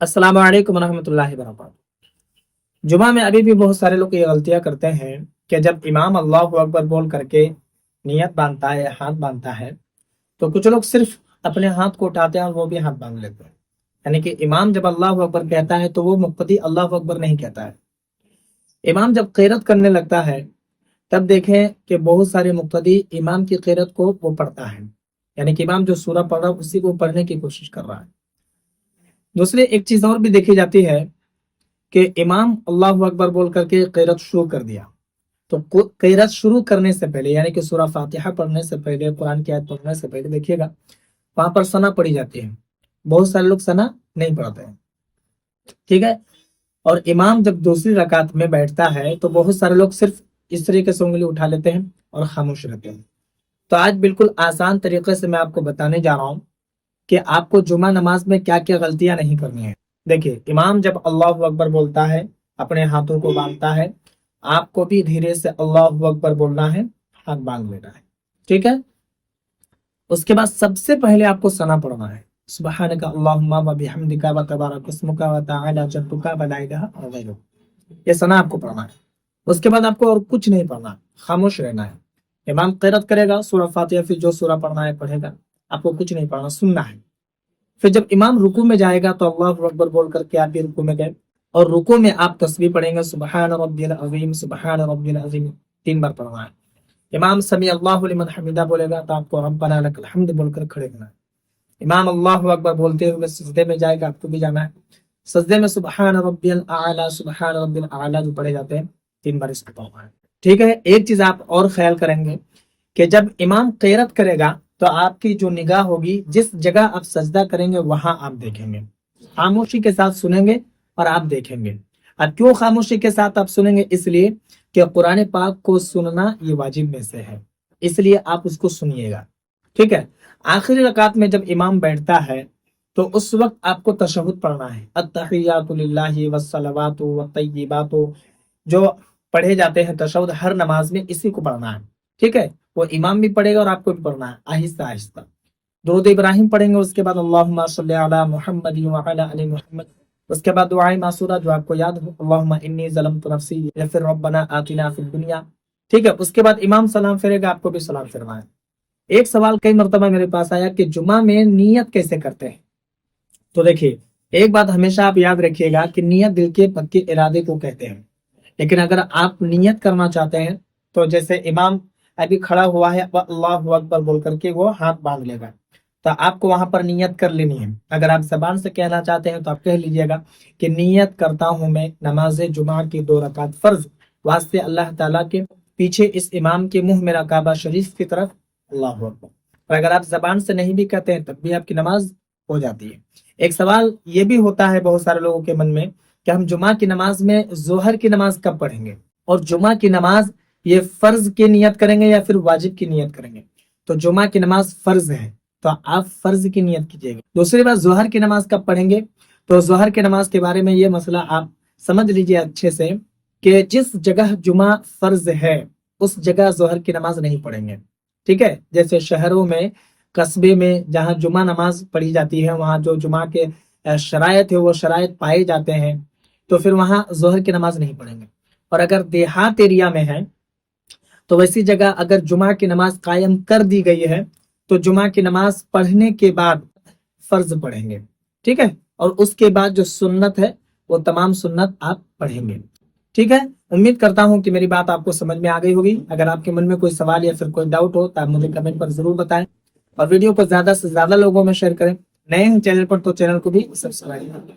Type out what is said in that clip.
अस्सलाम वालेकुम रहमतुल्लाहि व बरकातहू। जुमा में अभी भी बहुत सारे लोग ये गलतियां करते हैं कि जब इमाम अल्लाह अकबर बोल करके नियत बांधता है या हाथ बांधता है तो कुछ लोग सिर्फ अपने हाथ को उठाते हैं और वो भी हाथ बांध लेते हैं। यानी कि इमाम जब अल्लाह अकबर कहता है तो वो मुक्तदी अल्लाह अकबर नहीं कहता है। इमाम जब क़िरात करने लगता है तब देखें कि बहुत सारे मुक्तदी इमाम की क़िरात को वो पढ़ता है, यानी कि इमाम जो सूरा पढ़ रहा है उसी को पढ़ने की कोशिश कर रहा है। दूसरी एक चीज और भी देखी जाती है कि इमाम अल्लाह अकबर बोल करके क़िरात शुरू कर दिया, तो क़िरात शुरू करने से पहले यानी कि सूरा फातिहा पढ़ने से पहले, कुरान की आयत पढ़ने से पहले देखिएगा वहां पर सना पढ़ी जाती है। बहुत सारे लोग सना नहीं पढ़ते हैं, ठीक है। और इमाम जब दूसरी रकात में बैठता है तो बहुत सारे लोग सिर्फ इस तरीके से उंगली उठा लेते हैं और खामोश रहते हैं। तो आज बिल्कुल आसान तरीके से मैं आपको बताने जा रहा हूँ कि आपको जुमा नमाज में क्या क्या गलतियां नहीं करनी है। देखिए, इमाम जब अल्लाह अकबर बोलता है अपने हाथों को बांधता है, आपको भी धीरे से अल्लाह अकबर बोलना है, हाथ बांध लेना है, ठीक है। उसके बाद सबसे पहले आपको सना पढ़ना है, सुब्हानका अल्लाहुम्मा व बिहम्दिका व तबारक अस्मुका व तआला जद्दुका व ला इलाहा गैरुक। ये सना आपको पढ़ना है। उसके बाद आपको और कुछ नहीं पढ़ना, खामोश रहना है। इमाम क़िरात करेगा सूरा फातिहा, फिर जो सूरा पढ़ना है पढ़ेगा, आपको कुछ नहीं पढ़ना, सुनना है। फिर जब इमाम रुकू में जाएगा तो अल्लाहु अकबर बोल करके आप भी रुकू में गए और रुकू में आप तस्बीह पढ़ेंगे, सुबहान रब्बिल अज़ीम, सुबहान रब्बिल अज़ीम, 3 बार पढ़ना है। इमाम समी अल्लाहु लिमन हमिदा बोलेगा तो आपको रब्बना लकल हम्द बोलकर खड़े होना है। इमाम अल्लाहु अकबर बोलते हुए सजदे में जाएगा, आपको भी जाना है। सजदे में सुबहान रब्बिल आला, सुबहान रब्बिल आला जो पढ़े जाते हैं, 3 बार इसको पढ़ना है, ठीक है। एक चीज आप और ख्याल करेंगे कि जब इमाम क़िरात करेगा तो आपकी जो निगाह होगी, जिस जगह आप सजदा करेंगे वहां आप देखेंगे, खामोशी के साथ सुनेंगे और आप देखेंगे। अब क्यों खामोशी के साथ आप सुनेंगे? इसलिए कि कुरान पाक को सुनना ये वाजिब में से है, इसलिए आप उसको सुनिएगा, ठीक है। आखिरी रकात में जब इमाम बैठता है तो उस वक्त आपको तशहुद पढ़ना है, अत्तहियातु लिल्लाहि वस्सलावातु वत्तय्यिबातु, जो पढ़े जाते हैं तशहुद हर नमाज में, इसी को पढ़ना है, ठीक है। वो इमाम भी पढ़ेगा और आपको भी पढ़ना है, आहिस्ता आहिस्ता। दुरूद इब्राहिम पढ़ेंगे, उसके बाद अल्लाहुम्मा सल्ली अला मुहम्मद व अला आलि मुहम्मद, उसके बाद दुआए मासूरा जो आपको याद हो, अल्लाहुम्मा इन्नी ज़लमतु नफ्सी या फिर रब्बना आतिना फिद दुनिया, ठीक है। उसके बाद इमाम सलाम फेरेगा, आपको भी सलाम फेरना है। एक सवाल कई मरतबा मेरे पास आया कि जुमा में नियत कैसे करते हैं। तो देखिए, एक बात हमेशा आप याद रखिएगा कि नियत दिल के पक्के इरादे को कहते हैं। लेकिन अगर आप नियत करना चाहते हैं तो जैसे इमाम अभी खड़ा हुआ है, अल्लाहु अकबर बोल करके वो हाथ बांध लेगा, तो आपको वहां पर नियत कर लेनी है। अगर आप जबान से कहना चाहते हैं तो आप कह लीजिएगा कि नियत करता हूं मैं नमाज जुमा की 2 रकात फर्ज वास्ते अल्लाह ताला के, पीछे इस इमाम के मुंह मेरा काबा शरीफ की तरफ, अल्लाहु अकबर। और अगर आप जबान से नहीं भी कहते हैं तब भी आपकी नमाज हो जाती है। एक सवाल ये भी होता है बहुत सारे लोगों के मन में कि हम जुमा की नमाज में जोहर की नमाज कब पढ़ेंगे, और जुमा की नमाज ये फर्ज की नियत करेंगे या फिर वाजिब की नियत करेंगे। तो जुमा की नमाज फर्ज है तो आप फर्ज की नियत कीजिएगा। दूसरी बात, जोहर की नमाज कब पढ़ेंगे, तो जोहर की नमाज के बारे में ये मसला आप समझ लीजिए अच्छे से कि जिस जगह जुमा फर्ज है उस जगह जोहर की नमाज नहीं पढ़ेंगे, ठीक है। जैसे शहरों में, कस्बे में जहाँ जुमा नमाज पढ़ी जाती है, वहाँ जो जुमा के शरायत है वो शरायत पाए जाते हैं, तो फिर वहाँ जोहर की नमाज नहीं पढ़ेंगे। और अगर देहात एरिया में है तो वैसी जगह अगर जुमा की नमाज कायम कर दी गई है तो जुमा की नमाज पढ़ने के बाद फर्ज पढ़ेंगे, ठीक है। और उसके बाद जो सुन्नत है वो तमाम सुन्नत आप पढ़ेंगे, ठीक है। उम्मीद करता हूं कि मेरी बात आपको समझ में आ गई होगी। अगर आपके मन में कोई सवाल या फिर कोई डाउट हो तो आप मुझे कमेंट पर जरूर बताएं और वीडियो को ज्यादा से ज्यादा लोगों में शेयर करें। नए हैं चैनल पर तो चैनल को भी सब्सक्राइब करें।